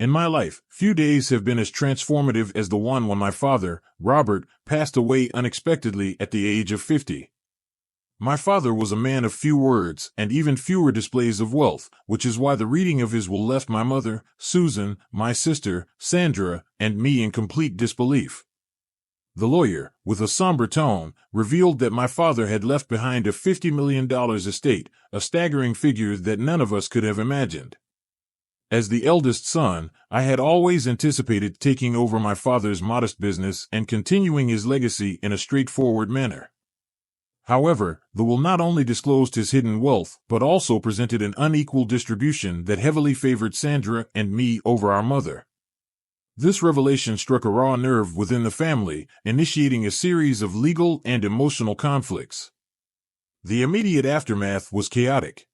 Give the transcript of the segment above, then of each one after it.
In my life, few days have been as transformative as the one when my father, Robert, passed away unexpectedly at the age of 50. My father was a man of few words and even fewer displays of wealth, which is why the reading of his will left my mother, Susan, my sister, Sandra, and me in complete disbelief. The lawyer, with a somber tone, revealed that my father had left behind a $50 million estate, a staggering figure that none of us could have imagined. As the eldest son, I had always anticipated taking over my father's modest business and continuing his legacy in a straightforward manner. However, the will not only disclosed his hidden wealth, but also presented an unequal distribution that heavily favored Sandra and me over our mother. This revelation struck a raw nerve within the family, initiating a series of legal and emotional conflicts. The immediate aftermath was chaotic.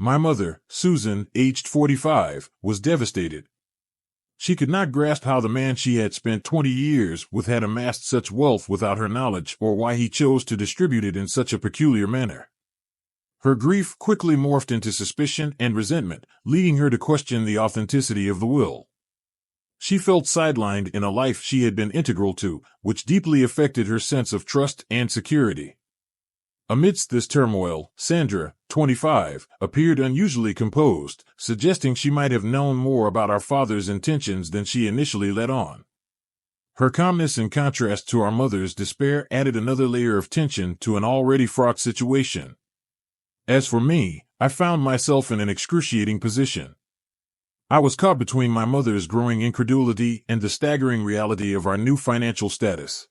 My mother, Susan, aged 45, was devastated. She could not grasp how the man she had spent 20 years with had amassed such wealth without her knowledge or why he chose to distribute it in such a peculiar manner. Her grief quickly morphed into suspicion and resentment, leading her to question the authenticity of the will. She felt sidelined in a life she had been integral to, which deeply affected her sense of trust and security. Amidst this turmoil, Sandra, 25, appeared unusually composed, suggesting she might have known more about our father's intentions than she initially let on. Her calmness, in contrast to our mother's despair, added another layer of tension to an already fraught situation. As for me, I found myself in an excruciating position. I was caught between my mother's growing incredulity and the staggering reality of our new financial status.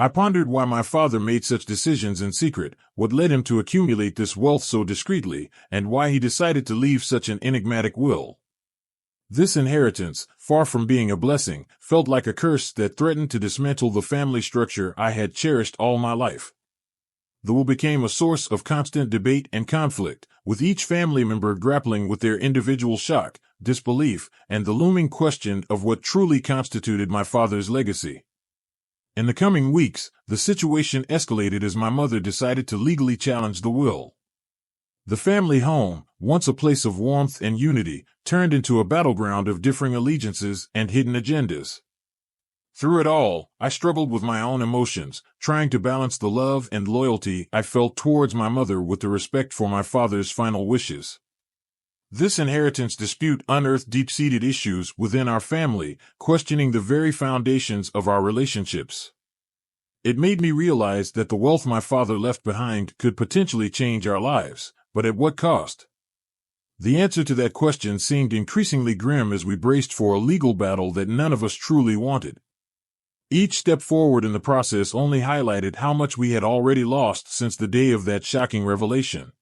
I pondered why my father made such decisions in secret, what led him to accumulate this wealth so discreetly, and why he decided to leave such an enigmatic will. This inheritance, far from being a blessing, felt like a curse that threatened to dismantle the family structure I had cherished all my life. The will became a source of constant debate and conflict, with each family member grappling with their individual shock, disbelief, and the looming question of what truly constituted my father's legacy. In the coming weeks, the situation escalated as my mother decided to legally challenge the will. The family home, once a place of warmth and unity, turned into a battleground of differing allegiances and hidden agendas. Through it all, I struggled with my own emotions, trying to balance the love and loyalty I felt towards my mother with the respect for my father's final wishes. This inheritance dispute unearthed deep-seated issues within our family, questioning the very foundations of our relationships. It made me realize that the wealth my father left behind could potentially change our lives, but at what cost? The answer to that question seemed increasingly grim as we braced for a legal battle that none of us truly wanted. Each step forward in the process only highlighted how much we had already lost since the day of that shocking revelation.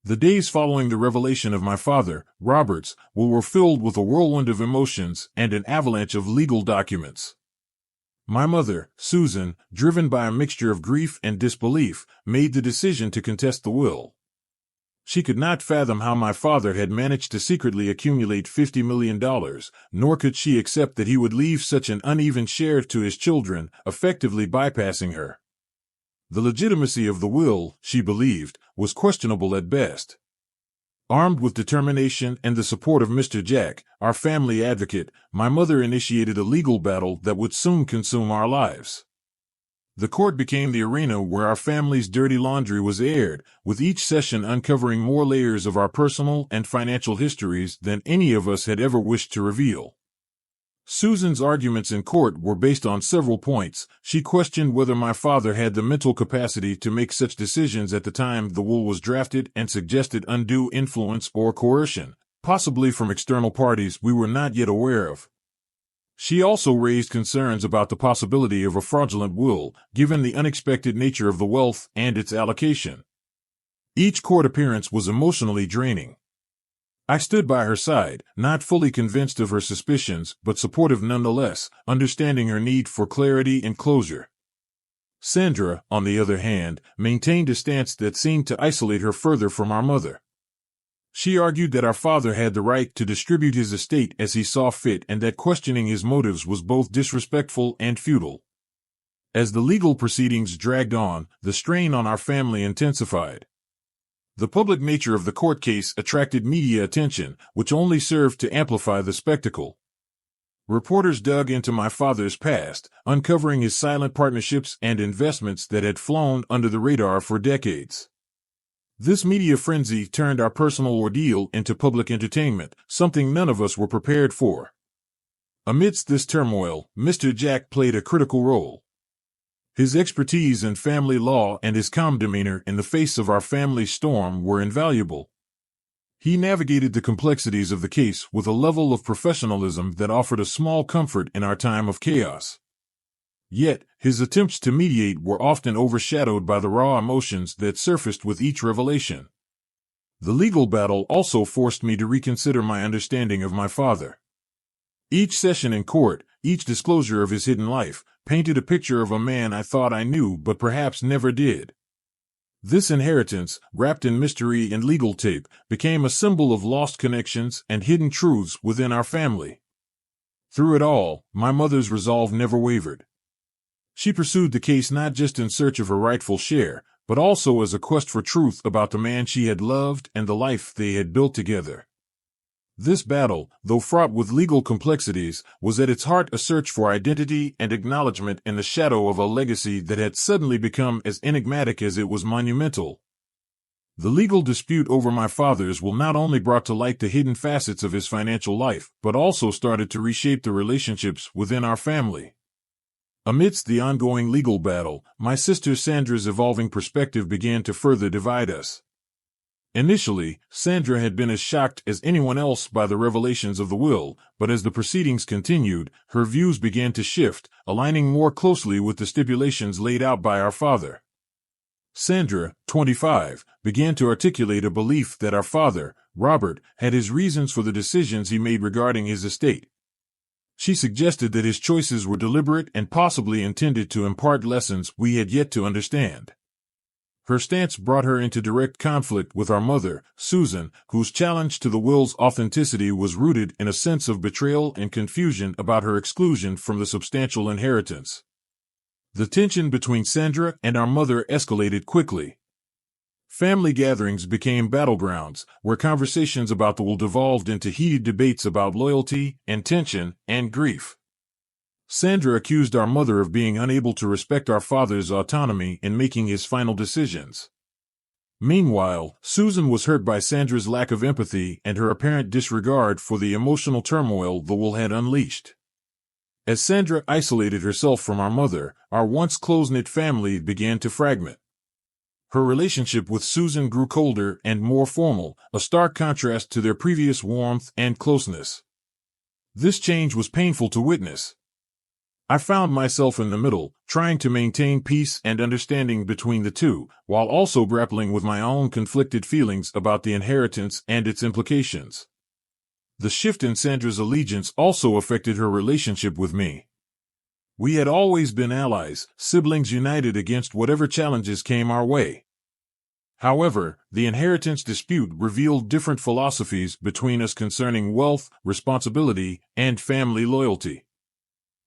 The days following the revelation of my father, Robert's, were filled with a whirlwind of emotions and an avalanche of legal documents. My mother, Susan, driven by a mixture of grief and disbelief, made the decision to contest the will. She could not fathom how my father had managed to secretly accumulate $50 million, nor could she accept that he would leave such an uneven share to his children, effectively bypassing her. The legitimacy of the will, she believed, was questionable at best. Armed with determination and the support of Mr. Jack, our family advocate, my mother initiated a legal battle that would soon consume our lives. The court became the arena where our family's dirty laundry was aired, with each session uncovering more layers of our personal and financial histories than any of us had ever wished to reveal. Susan's arguments in court were based on several points. She questioned whether my father had the mental capacity to make such decisions at the time the will was drafted and suggested undue influence or coercion, possibly from external parties we were not yet aware of. She also raised concerns about the possibility of a fraudulent will, given the unexpected nature of the wealth and its allocation. Each court appearance was emotionally draining. I stood by her side, not fully convinced of her suspicions, but supportive nonetheless, understanding her need for clarity and closure. Sandra, on the other hand, maintained a stance that seemed to isolate her further from our mother. She argued that our father had the right to distribute his estate as he saw fit and that questioning his motives was both disrespectful and futile. As the legal proceedings dragged on, the strain on our family intensified. The public nature of the court case attracted media attention, which only served to amplify the spectacle. Reporters dug into my father's past, uncovering his silent partnerships and investments that had flown under the radar for decades. This media frenzy turned our personal ordeal into public entertainment, something none of us were prepared for. Amidst this turmoil, Mr. Jack played a critical role. His expertise in family law and his calm demeanor in the face of our family's storm were invaluable. He navigated the complexities of the case with a level of professionalism that offered a small comfort in our time of chaos. Yet, his attempts to mediate were often overshadowed by the raw emotions that surfaced with each revelation. The legal battle also forced me to reconsider my understanding of my father. Each session in court, each disclosure of his hidden life, painted a picture of a man I thought I knew but perhaps never did. This inheritance, wrapped in mystery and legal tape, became a symbol of lost connections and hidden truths within our family. Through it all, my mother's resolve never wavered. She pursued the case not just in search of her rightful share, but also as a quest for truth about the man she had loved and the life they had built together. This battle, though fraught with legal complexities, was at its heart a search for identity and acknowledgement in the shadow of a legacy that had suddenly become as enigmatic as it was monumental. The legal dispute over my father's will not only brought to light the hidden facets of his financial life, but also started to reshape the relationships within our family. Amidst the ongoing legal battle, my sister Sandra's evolving perspective began to further divide us. Initially, Sandra had been as shocked as anyone else by the revelations of the will, but as the proceedings continued, her views began to shift, aligning more closely with the stipulations laid out by our father. Sandra, 25, began to articulate a belief that our father, Robert, had his reasons for the decisions he made regarding his estate. She suggested that his choices were deliberate and possibly intended to impart lessons we had yet to understand. Her stance brought her into direct conflict with our mother, Susan, whose challenge to the will's authenticity was rooted in a sense of betrayal and confusion about her exclusion from the substantial inheritance. The tension between Sandra and our mother escalated quickly. Family gatherings became battlegrounds, where conversations about the will devolved into heated debates about loyalty, intention, and grief. Sandra accused our mother of being unable to respect our father's autonomy in making his final decisions. Meanwhile, Susan was hurt by Sandra's lack of empathy and her apparent disregard for the emotional turmoil the will had unleashed. As Sandra isolated herself from our mother, our once close-knit family began to fragment. Her relationship with Susan grew colder and more formal, a stark contrast to their previous warmth and closeness. This change was painful to witness. I found myself in the middle, trying to maintain peace and understanding between the two, while also grappling with my own conflicted feelings about the inheritance and its implications. The shift in Sandra's allegiance also affected her relationship with me. We had always been allies, siblings united against whatever challenges came our way. However, the inheritance dispute revealed different philosophies between us concerning wealth, responsibility, and family loyalty.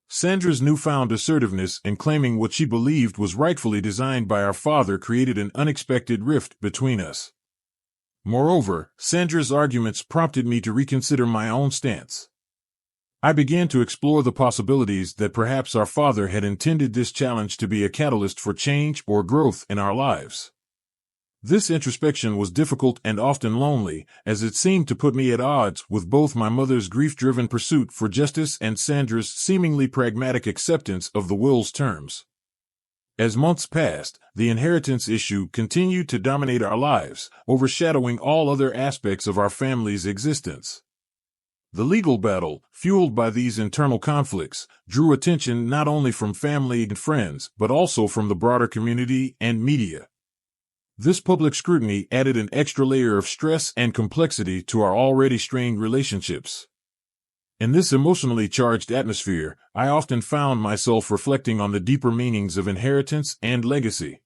Sandra's newfound assertiveness in claiming what she believed was rightfully designed by our father created an unexpected rift between us. Moreover, Sandra's arguments prompted me to reconsider my own stance. I began to explore the possibilities that perhaps our father had intended this challenge to be a catalyst for change or growth in our lives. This introspection was difficult and often lonely, as it seemed to put me at odds with both my mother's grief-driven pursuit for justice and Sandra's seemingly pragmatic acceptance of the will's terms. As months passed, the inheritance issue continued to dominate our lives, overshadowing all other aspects of our family's existence. The legal battle, fueled by these internal conflicts, drew attention not only from family and friends, but also from the broader community and media. This public scrutiny added an extra layer of stress and complexity to our already strained relationships. In this emotionally charged atmosphere, I often found myself reflecting on the deeper meanings of inheritance and legacy.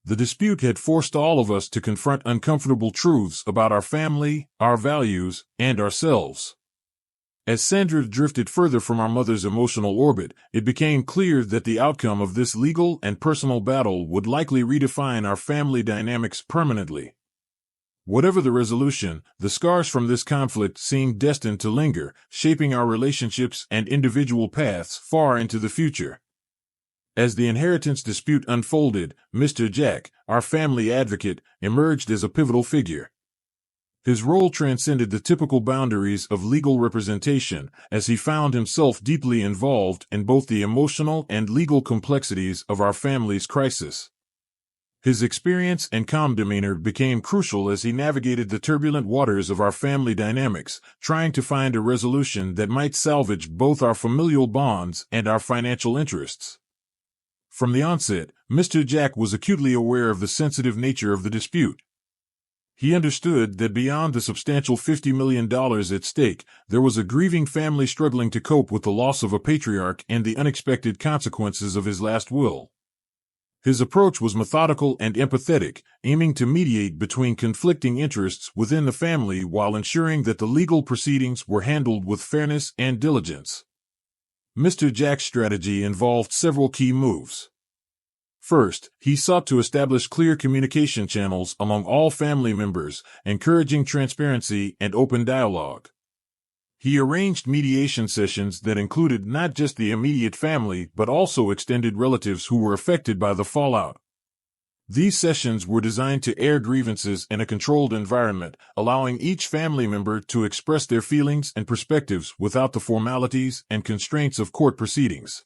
The dispute had forced all of us to confront uncomfortable truths about our family, our values, and ourselves. As Sandra drifted further from our mother's emotional orbit, it became clear that the outcome of this legal and personal battle would likely redefine our family dynamics permanently. Whatever the resolution, the scars from this conflict seemed destined to linger, shaping our relationships and individual paths far into the future. As the inheritance dispute unfolded, Mr. Jack, our family advocate, emerged as a pivotal figure. His role transcended the typical boundaries of legal representation, as he found himself deeply involved in both the emotional and legal complexities of our family's crisis. His experience and calm demeanor became crucial as he navigated the turbulent waters of our family dynamics, trying to find a resolution that might salvage both our familial bonds and our financial interests. From the onset, Mr. Jack was acutely aware of the sensitive nature of the dispute. He understood that beyond the substantial $50 million at stake, there was a grieving family struggling to cope with the loss of a patriarch and the unexpected consequences of his last will. His approach was methodical and empathetic, aiming to mediate between conflicting interests within the family while ensuring that the legal proceedings were handled with fairness and diligence. Mr. Jack's strategy involved several key moves. First, he sought to establish clear communication channels among all family members, encouraging transparency and open dialogue. He arranged mediation sessions that included not just the immediate family but also extended relatives who were affected by the fallout. These sessions were designed to air grievances in a controlled environment, allowing each family member to express their feelings and perspectives without the formalities and constraints of court proceedings.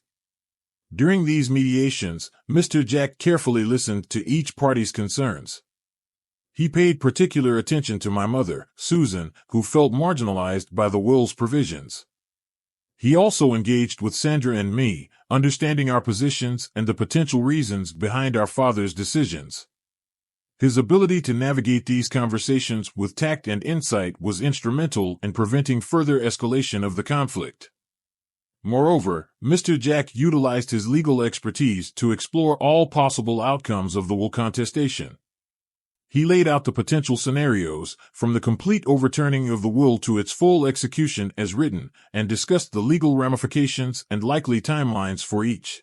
During these mediations, Mr. Jack carefully listened to each party's concerns. He paid particular attention to my mother, Susan, who felt marginalized by the will's provisions. He also engaged with Sandra and me, understanding our positions and the potential reasons behind our father's decisions. His ability to navigate these conversations with tact and insight was instrumental in preventing further escalation of the conflict. Moreover, Mr. Jack utilized his legal expertise to explore all possible outcomes of the will contestation. He laid out the potential scenarios, from the complete overturning of the will to its full execution as written, and discussed the legal ramifications and likely timelines for each.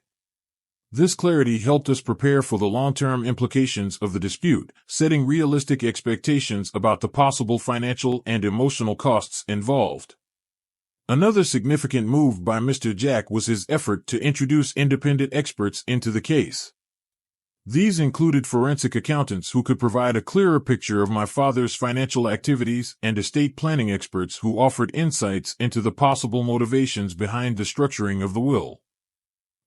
This clarity helped us prepare for the long-term implications of the dispute, setting realistic expectations about the possible financial and emotional costs involved. Another significant move by Mr. Jack was his effort to introduce independent experts into the case. These included forensic accountants who could provide a clearer picture of my father's financial activities and estate planning experts who offered insights into the possible motivations behind the structuring of the will.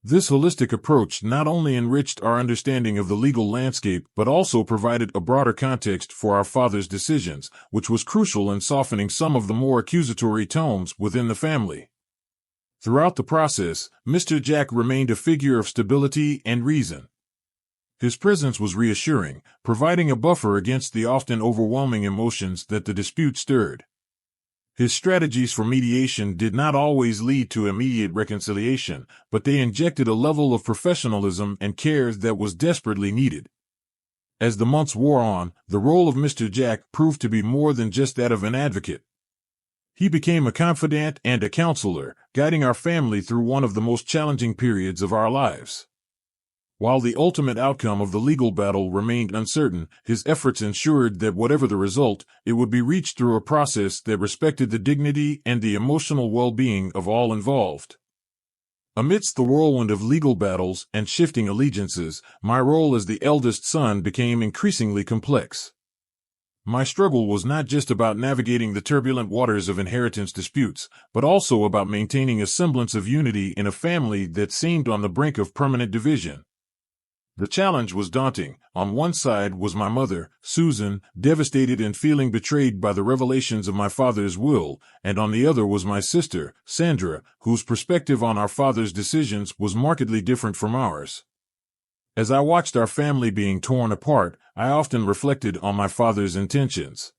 This holistic approach not only enriched our understanding of the legal landscape but also provided a broader context for our father's decisions, which was crucial in softening some of the more accusatory tones within the family. Throughout the process, Mr. Jack remained a figure of stability and reason. His presence was reassuring, providing a buffer against the often overwhelming emotions that the dispute stirred. His strategies for mediation did not always lead to immediate reconciliation, but they injected a level of professionalism and care that was desperately needed. As the months wore on, the role of Mr. Jack proved to be more than just that of an advocate. He became a confidant and a counselor, guiding our family through one of the most challenging periods of our lives. While the ultimate outcome of the legal battle remained uncertain, his efforts ensured that whatever the result, it would be reached through a process that respected the dignity and the emotional well-being of all involved. Amidst the whirlwind of legal battles and shifting allegiances, my role as the eldest son became increasingly complex. My struggle was not just about navigating the turbulent waters of inheritance disputes, but also about maintaining a semblance of unity in a family that seemed on the brink of permanent division. The challenge was daunting. On one side was my mother, Susan, devastated and feeling betrayed by the revelations of my father's will, and on the other was my sister, Sandra, whose perspective on our father's decisions was markedly different from ours. As I watched our family being torn apart, I often reflected on my father's intentions.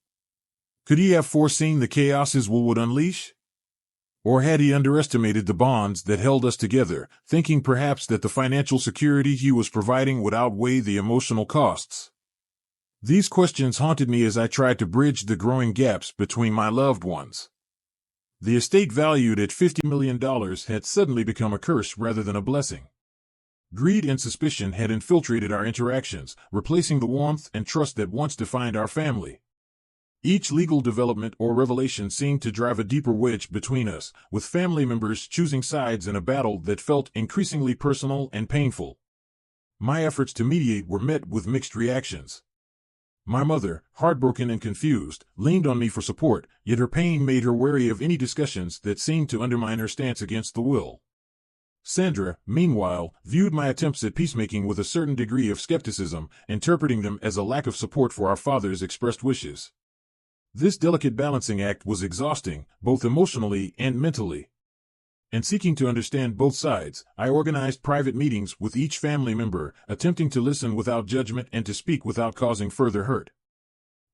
Could he have foreseen the chaos his will would unleash? Or had he underestimated the bonds that held us together, thinking perhaps that the financial security he was providing would outweigh the emotional costs? These questions haunted me as I tried to bridge the growing gaps between my loved ones. The estate valued at $50 million had suddenly become a curse rather than a blessing. Greed and suspicion had infiltrated our interactions, replacing the warmth and trust that once defined our family. Each legal development or revelation seemed to drive a deeper wedge between us, with family members choosing sides in a battle that felt increasingly personal and painful. My efforts to mediate were met with mixed reactions. My mother, heartbroken and confused, leaned on me for support, yet her pain made her wary of any discussions that seemed to undermine her stance against the will. Sandra, meanwhile, viewed my attempts at peacemaking with a certain degree of skepticism, interpreting them as a lack of support for our father's expressed wishes. This delicate balancing act was exhausting, both emotionally and mentally. In seeking to understand both sides, I organized private meetings with each family member, attempting to listen without judgment and to speak without causing further hurt.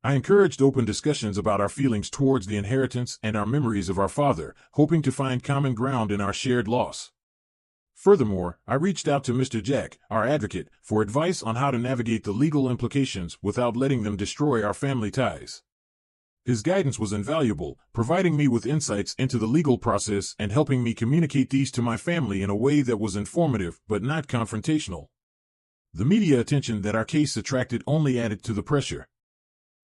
I encouraged open discussions about our feelings towards the inheritance and our memories of our father, hoping to find common ground in our shared loss. Furthermore, I reached out to Mr. Jack, our advocate, for advice on how to navigate the legal implications without letting them destroy our family ties. His guidance was invaluable, providing me with insights into the legal process and helping me communicate these to my family in a way that was informative but not confrontational. The media attention that our case attracted only added to the pressure.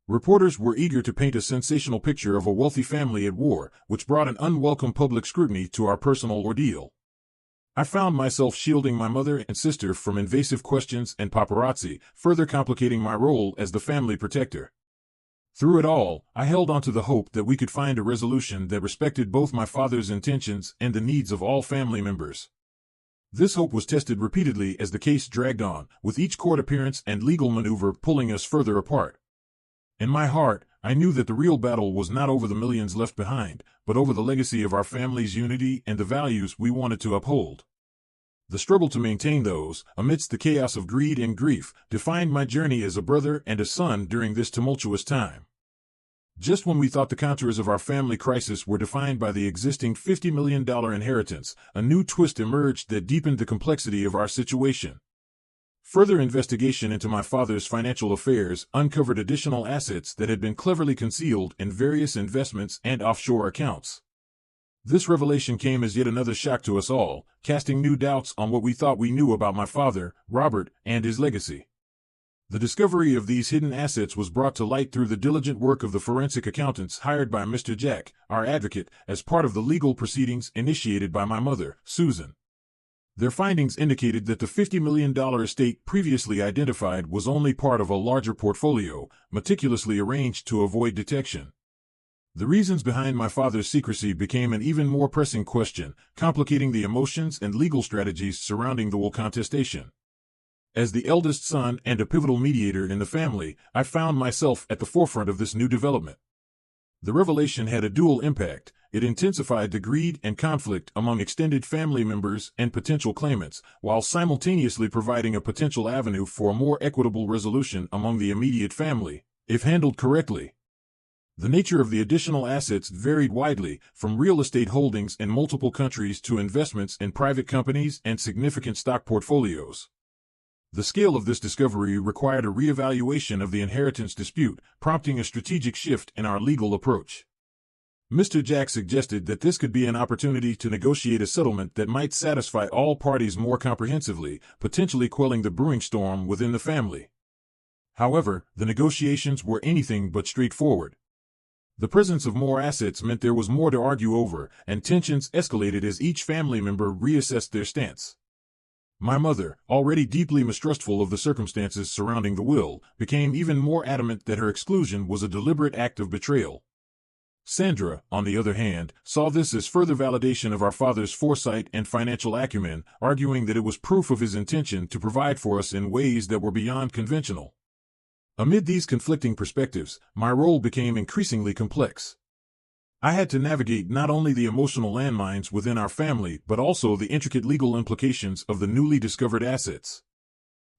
Reporters were eager to paint a sensational picture of a wealthy family at war, which brought an unwelcome public scrutiny to our personal ordeal. I found myself shielding my mother and sister from invasive questions and paparazzi, further complicating my role as the family protector. Through it all, I held on to the hope that we could find a resolution that respected both my father's intentions and the needs of all family members. This hope was tested repeatedly as the case dragged on, with each court appearance and legal maneuver pulling us further apart. In my heart, I knew that the real battle was not over the millions left behind, but over the legacy of our family's unity and the values we wanted to uphold. The struggle to maintain those, amidst the chaos of greed and grief, defined my journey as a brother and a son during this tumultuous time. Just when we thought the contours of our family crisis were defined by the existing $50 million inheritance, a new twist emerged that deepened the complexity of our situation. Further investigation into my father's financial affairs uncovered additional assets that had been cleverly concealed in various investments and offshore accounts. This revelation came as yet another shock to us all, casting new doubts on what we thought we knew about my father, Robert, and his legacy. The discovery of these hidden assets was brought to light through the diligent work of the forensic accountants hired by Mr. Jack, our advocate, as part of the legal proceedings initiated by my mother, Susan. Their findings indicated that the $50 million estate previously identified was only part of a larger portfolio, meticulously arranged to avoid detection. The reasons behind my father's secrecy became an even more pressing question, complicating the emotions and legal strategies surrounding the will contestation. As the eldest son and a pivotal mediator in the family, I found myself at the forefront of this new development. The revelation had a dual impact. It intensified the greed and conflict among extended family members and potential claimants, while simultaneously providing a potential avenue for a more equitable resolution among the immediate family, if handled correctly. The nature of the additional assets varied widely, from real estate holdings in multiple countries to investments in private companies and significant stock portfolios. The scale of this discovery required a reevaluation of the inheritance dispute, prompting a strategic shift in our legal approach. Mr. Jack suggested that this could be an opportunity to negotiate a settlement that might satisfy all parties more comprehensively, potentially quelling the brewing storm within the family. However, the negotiations were anything but straightforward. The presence of more assets meant there was more to argue over, and tensions escalated as each family member reassessed their stance. My mother, already deeply mistrustful of the circumstances surrounding the will, became even more adamant that her exclusion was a deliberate act of betrayal. Sandra, on the other hand, saw this as further validation of our father's foresight and financial acumen, arguing that it was proof of his intention to provide for us in ways that were beyond conventional. Amid these conflicting perspectives, my role became increasingly complex. I had to navigate not only the emotional landmines within our family but also the intricate legal implications of the newly discovered assets.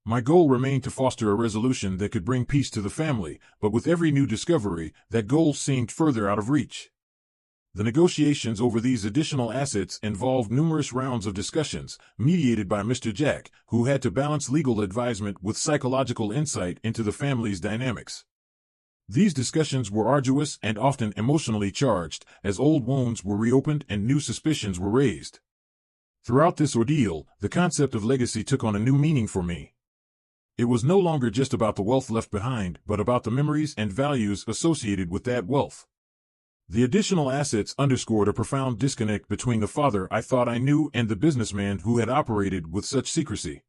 My goal remained to foster a resolution that could bring peace to the family, but with every new discovery, that goal seemed further out of reach. The negotiations over these additional assets involved numerous rounds of discussions, mediated by Mr. Jack, who had to balance legal advisement with psychological insight into the family's dynamics. These discussions were arduous and often emotionally charged, as old wounds were reopened and new suspicions were raised. Throughout this ordeal, the concept of legacy took on a new meaning for me. It was no longer just about the wealth left behind, but about the memories and values associated with that wealth. The additional assets underscored a profound disconnect between the father I thought I knew and the businessman who had operated with such secrecy.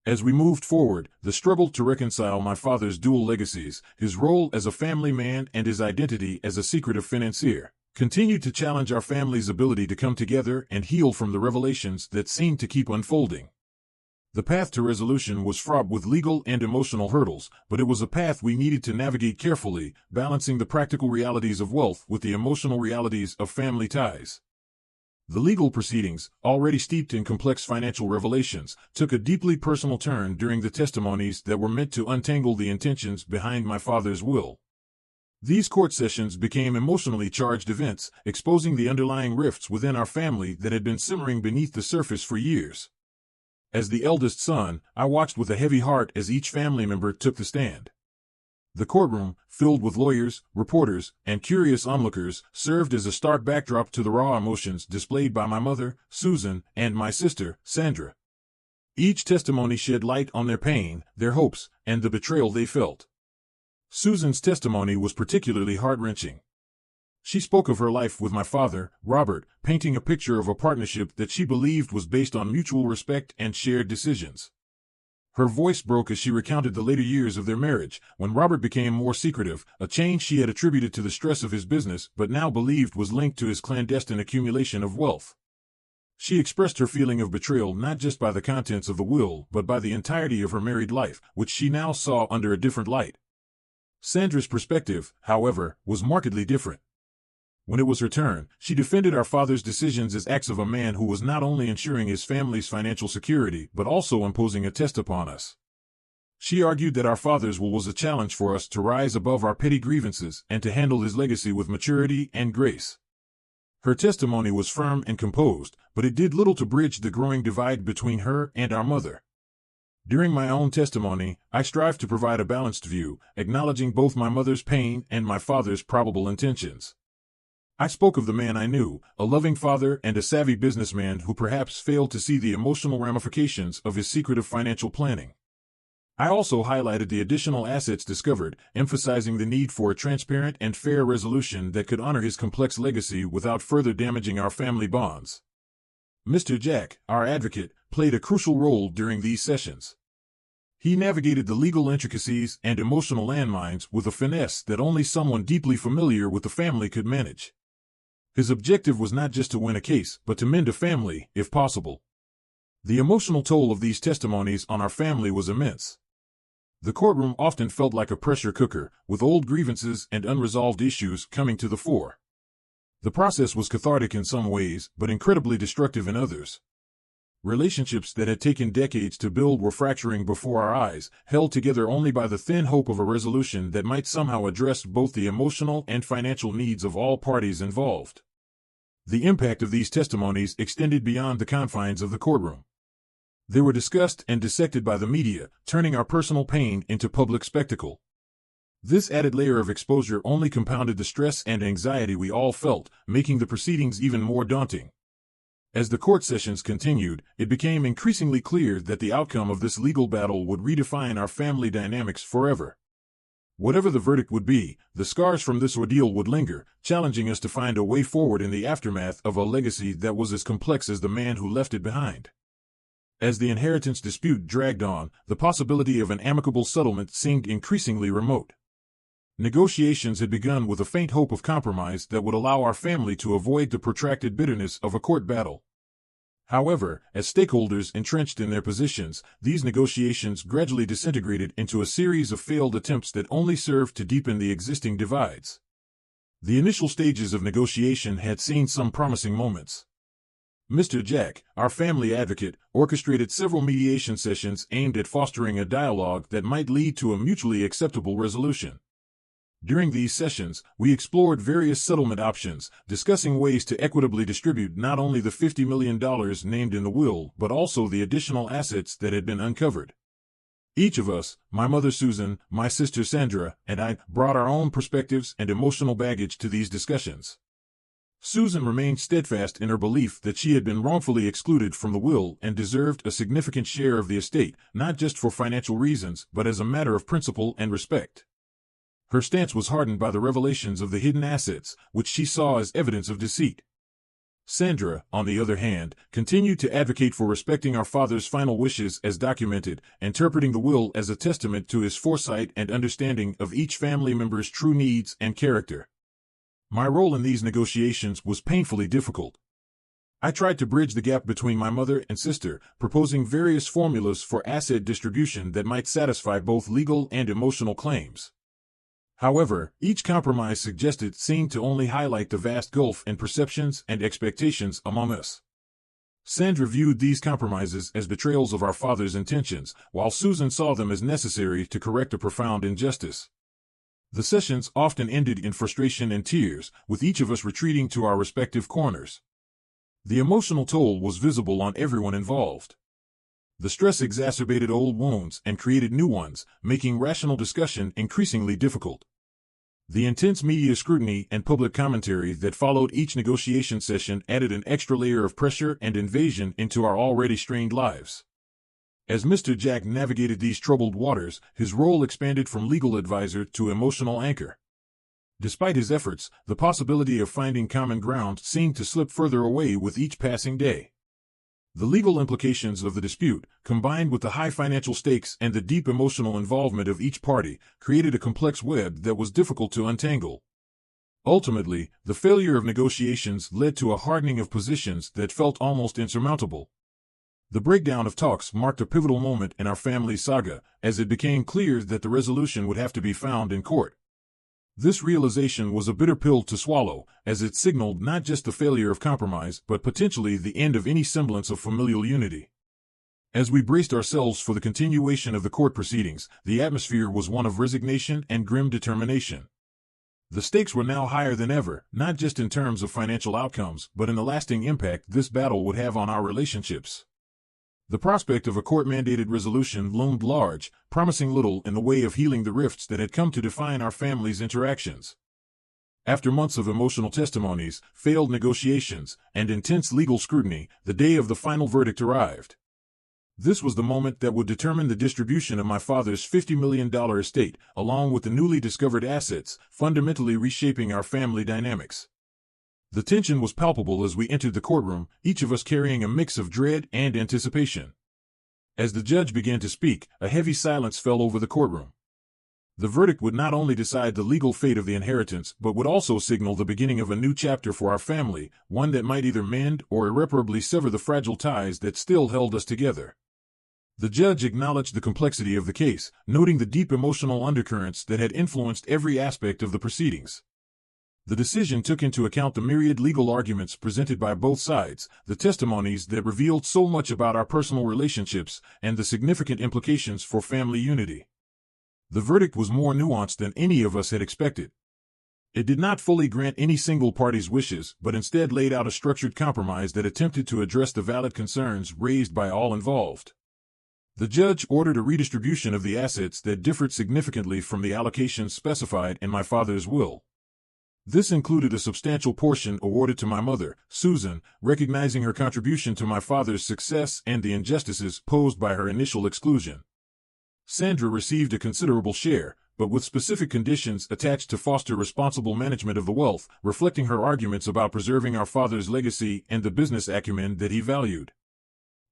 As we moved forward, the struggle to reconcile my father's dual legacies, his role as a family man and his identity as a secretive financier, continued to challenge our family's ability to come together and heal from the revelations that seemed to keep unfolding. The path to resolution was fraught with legal and emotional hurdles, but it was a path we needed to navigate carefully, balancing the practical realities of wealth with the emotional realities of family ties. The legal proceedings, already steeped in complex financial revelations, took a deeply personal turn during the testimonies that were meant to untangle the intentions behind my father's will. These court sessions became emotionally charged events, exposing the underlying rifts within our family that had been simmering beneath the surface for years. As the eldest son, I watched with a heavy heart as each family member took the stand. The courtroom, filled with lawyers, reporters, and curious onlookers, served as a stark backdrop to the raw emotions displayed by my mother, Susan, and my sister, Sandra. Each testimony shed light on their pain, their hopes, and the betrayal they felt. Susan's testimony was particularly heart-wrenching. She spoke of her life with my father, Robert, painting a picture of a partnership that she believed was based on mutual respect and shared decisions. Her voice broke as she recounted the later years of their marriage, when Robert became more secretive, a change she had attributed to the stress of his business but now believed was linked to his clandestine accumulation of wealth. She expressed her feeling of betrayal not just by the contents of the will but by the entirety of her married life, which she now saw under a different light. Sandra's perspective, however, was markedly different. When it was her turn, she defended our father's decisions as acts of a man who was not only ensuring his family's financial security but also imposing a test upon us. She argued that our father's will was a challenge for us to rise above our petty grievances and to handle his legacy with maturity and grace. Her testimony was firm and composed, but it did little to bridge the growing divide between her and our mother. During my own testimony, I strived to provide a balanced view, acknowledging both my mother's pain and my father's probable intentions. I spoke of the man I knew, a loving father and a savvy businessman who perhaps failed to see the emotional ramifications of his secretive financial planning. I also highlighted the additional assets discovered, emphasizing the need for a transparent and fair resolution that could honor his complex legacy without further damaging our family bonds. Mr. Jack, our advocate, played a crucial role during these sessions. He navigated the legal intricacies and emotional landmines with a finesse that only someone deeply familiar with the family could manage. His objective was not just to win a case, but to mend a family, if possible. The emotional toll of these testimonies on our family was immense. The courtroom often felt like a pressure cooker, with old grievances and unresolved issues coming to the fore. The process was cathartic in some ways, but incredibly destructive in others. Relationships that had taken decades to build were fracturing before our eyes, held together only by the thin hope of a resolution that might somehow address both the emotional and financial needs of all parties involved. The impact of these testimonies extended beyond the confines of the courtroom. They were discussed and dissected by the media, turning our personal pain into public spectacle. This added layer of exposure only compounded the stress and anxiety we all felt, making the proceedings even more daunting. As the court sessions continued, it became increasingly clear that the outcome of this legal battle would redefine our family dynamics forever. Whatever the verdict would be, the scars from this ordeal would linger, challenging us to find a way forward in the aftermath of a legacy that was as complex as the man who left it behind. As the inheritance dispute dragged on, the possibility of an amicable settlement seemed increasingly remote. Negotiations had begun with a faint hope of compromise that would allow our family to avoid the protracted bitterness of a court battle. However, as stakeholders entrenched in their positions, these negotiations gradually disintegrated into a series of failed attempts that only served to deepen the existing divides. The initial stages of negotiation had seen some promising moments. Mr. Jack, our family advocate, orchestrated several mediation sessions aimed at fostering a dialogue that might lead to a mutually acceptable resolution. During these sessions, we explored various settlement options, discussing ways to equitably distribute not only the $50 million named in the will, but also the additional assets that had been uncovered. Each of us, my mother Susan, my sister Sandra, and I, brought our own perspectives and emotional baggage to these discussions. Susan remained steadfast in her belief that she had been wrongfully excluded from the will and deserved a significant share of the estate, not just for financial reasons, but as a matter of principle and respect. Her stance was hardened by the revelations of the hidden assets, which she saw as evidence of deceit. Sandra, on the other hand, continued to advocate for respecting our father's final wishes as documented, interpreting the will as a testament to his foresight and understanding of each family member's true needs and character. My role in these negotiations was painfully difficult. I tried to bridge the gap between my mother and sister, proposing various formulas for asset distribution that might satisfy both legal and emotional claims. However, each compromise suggested seemed to only highlight the vast gulf in perceptions and expectations among us. Sandra viewed these compromises as betrayals of our father's intentions, while Susan saw them as necessary to correct a profound injustice. The sessions often ended in frustration and tears, with each of us retreating to our respective corners. The emotional toll was visible on everyone involved. The stress exacerbated old wounds and created new ones, making rational discussion increasingly difficult. The intense media scrutiny and public commentary that followed each negotiation session added an extra layer of pressure and invasion into our already strained lives. As Mr. Jack navigated these troubled waters, his role expanded from legal advisor to emotional anchor. Despite his efforts, the possibility of finding common ground seemed to slip further away with each passing day. The legal implications of the dispute, combined with the high financial stakes and the deep emotional involvement of each party, created a complex web that was difficult to untangle. Ultimately, the failure of negotiations led to a hardening of positions that felt almost insurmountable. The breakdown of talks marked a pivotal moment in our family's saga, as it became clear that the resolution would have to be found in court. This realization was a bitter pill to swallow, as it signaled not just the failure of compromise, but potentially the end of any semblance of familial unity. As we braced ourselves for the continuation of the court proceedings, the atmosphere was one of resignation and grim determination. The stakes were now higher than ever, not just in terms of financial outcomes, but in the lasting impact this battle would have on our relationships. The prospect of a court-mandated resolution loomed large, promising little in the way of healing the rifts that had come to define our family's interactions. After months of emotional testimonies, failed negotiations, and intense legal scrutiny, the day of the final verdict arrived. This was the moment that would determine the distribution of my father's $50 million estate, along with the newly discovered assets, fundamentally reshaping our family dynamics. The tension was palpable as we entered the courtroom, each of us carrying a mix of dread and anticipation. As the judge began to speak, a heavy silence fell over the courtroom. The verdict would not only decide the legal fate of the inheritance, but would also signal the beginning of a new chapter for our family, one that might either mend or irreparably sever the fragile ties that still held us together. The judge acknowledged the complexity of the case, noting the deep emotional undercurrents that had influenced every aspect of the proceedings. The decision took into account the myriad legal arguments presented by both sides, the testimonies that revealed so much about our personal relationships, and the significant implications for family unity. The verdict was more nuanced than any of us had expected. It did not fully grant any single party's wishes, but instead laid out a structured compromise that attempted to address the valid concerns raised by all involved. The judge ordered a redistribution of the assets that differed significantly from the allocations specified in my father's will. This included a substantial portion awarded to my mother, Susan, recognizing her contribution to my father's success and the injustices posed by her initial exclusion. Sandra received a considerable share, but with specific conditions attached to foster responsible management of the wealth, reflecting her arguments about preserving our father's legacy and the business acumen that he valued.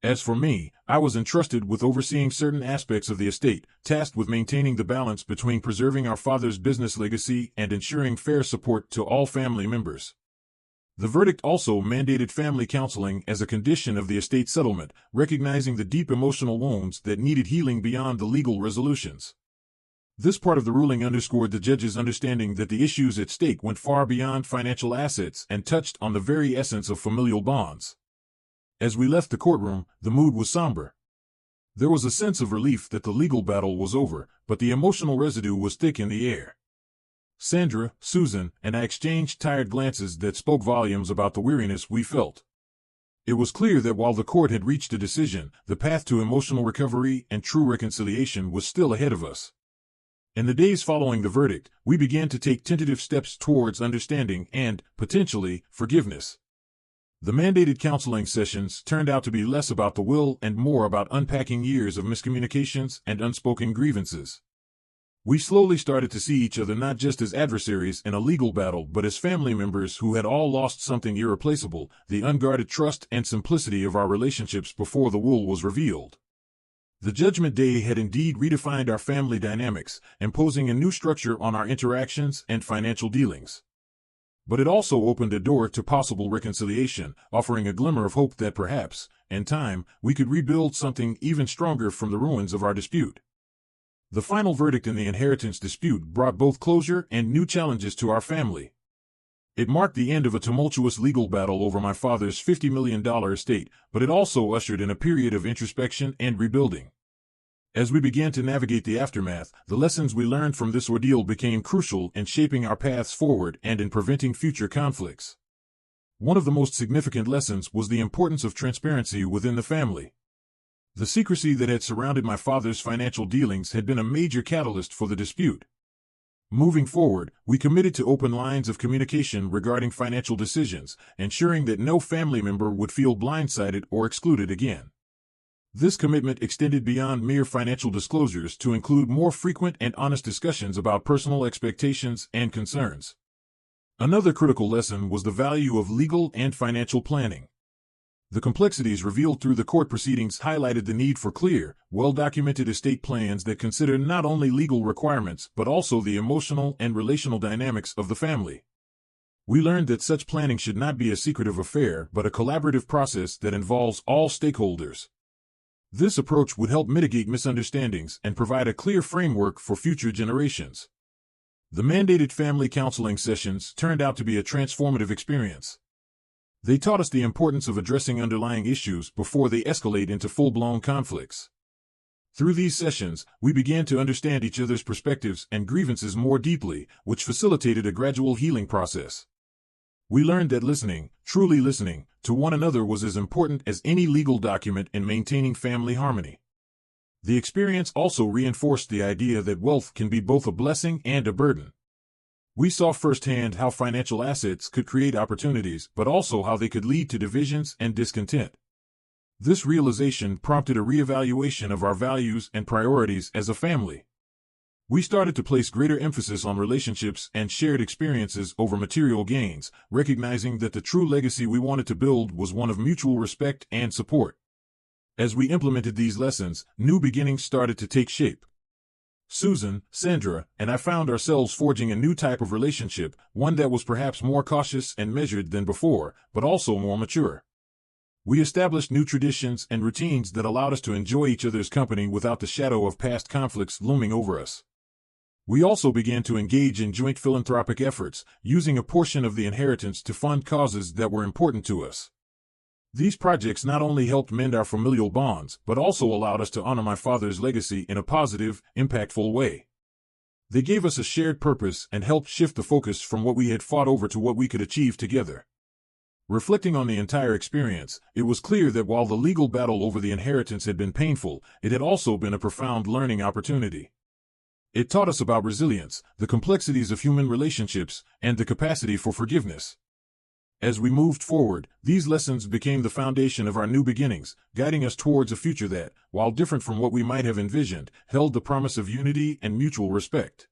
As for me, I was entrusted with overseeing certain aspects of the estate, tasked with maintaining the balance between preserving our father's business legacy and ensuring fair support to all family members. The verdict also mandated family counseling as a condition of the estate settlement, recognizing the deep emotional wounds that needed healing beyond the legal resolutions. This part of the ruling underscored the judge's understanding that the issues at stake went far beyond financial assets and touched on the very essence of familial bonds. As we left the courtroom, the mood was somber. There was a sense of relief that the legal battle was over, but the emotional residue was thick in the air. Sandra, Susan, and I exchanged tired glances that spoke volumes about the weariness we felt. It was clear that while the court had reached a decision, the path to emotional recovery and true reconciliation was still ahead of us. In the days following the verdict, we began to take tentative steps towards understanding and, potentially, forgiveness. The mandated counseling sessions turned out to be less about the will and more about unpacking years of miscommunications and unspoken grievances. We slowly started to see each other not just as adversaries in a legal battle, but as family members who had all lost something irreplaceable, the unguarded trust and simplicity of our relationships before the wool was revealed. The Judgment Day had indeed redefined our family dynamics, imposing a new structure on our interactions and financial dealings. But it also opened a door to possible reconciliation, offering a glimmer of hope that perhaps, in time, we could rebuild something even stronger from the ruins of our dispute. The final verdict in the inheritance dispute brought both closure and new challenges to our family. It marked the end of a tumultuous legal battle over my father's $50 million estate, but it also ushered in a period of introspection and rebuilding. As we began to navigate the aftermath, the lessons we learned from this ordeal became crucial in shaping our paths forward and in preventing future conflicts. One of the most significant lessons was the importance of transparency within the family. The secrecy that had surrounded my father's financial dealings had been a major catalyst for the dispute. Moving forward, we committed to open lines of communication regarding financial decisions, ensuring that no family member would feel blindsided or excluded again. This commitment extended beyond mere financial disclosures to include more frequent and honest discussions about personal expectations and concerns. Another critical lesson was the value of legal and financial planning. The complexities revealed through the court proceedings highlighted the need for clear, well-documented estate plans that consider not only legal requirements but also the emotional and relational dynamics of the family. We learned that such planning should not be a secretive affair but a collaborative process that involves all stakeholders. This approach would help mitigate misunderstandings and provide a clear framework for future generations. The mandated family counseling sessions turned out to be a transformative experience. They taught us the importance of addressing underlying issues before they escalate into full-blown conflicts. Through these sessions, we began to understand each other's perspectives and grievances more deeply, which facilitated a gradual healing process. We learned that listening, truly listening, to one another was as important as any legal document in maintaining family harmony. The experience also reinforced the idea that wealth can be both a blessing and a burden. We saw firsthand how financial assets could create opportunities, but also how they could lead to divisions and discontent. This realization prompted a reevaluation of our values and priorities as a family. We started to place greater emphasis on relationships and shared experiences over material gains, recognizing that the true legacy we wanted to build was one of mutual respect and support. As we implemented these lessons, new beginnings started to take shape. Susan, Sandra, and I found ourselves forging a new type of relationship, one that was perhaps more cautious and measured than before, but also more mature. We established new traditions and routines that allowed us to enjoy each other's company without the shadow of past conflicts looming over us. We also began to engage in joint philanthropic efforts, using a portion of the inheritance to fund causes that were important to us. These projects not only helped mend our familial bonds, but also allowed us to honor my father's legacy in a positive, impactful way. They gave us a shared purpose and helped shift the focus from what we had fought over to what we could achieve together. Reflecting on the entire experience, it was clear that while the legal battle over the inheritance had been painful, it had also been a profound learning opportunity. It taught us about resilience, the complexities of human relationships, and the capacity for forgiveness. As we moved forward, these lessons became the foundation of our new beginnings, guiding us towards a future that, while different from what we might have envisioned, held the promise of unity and mutual respect.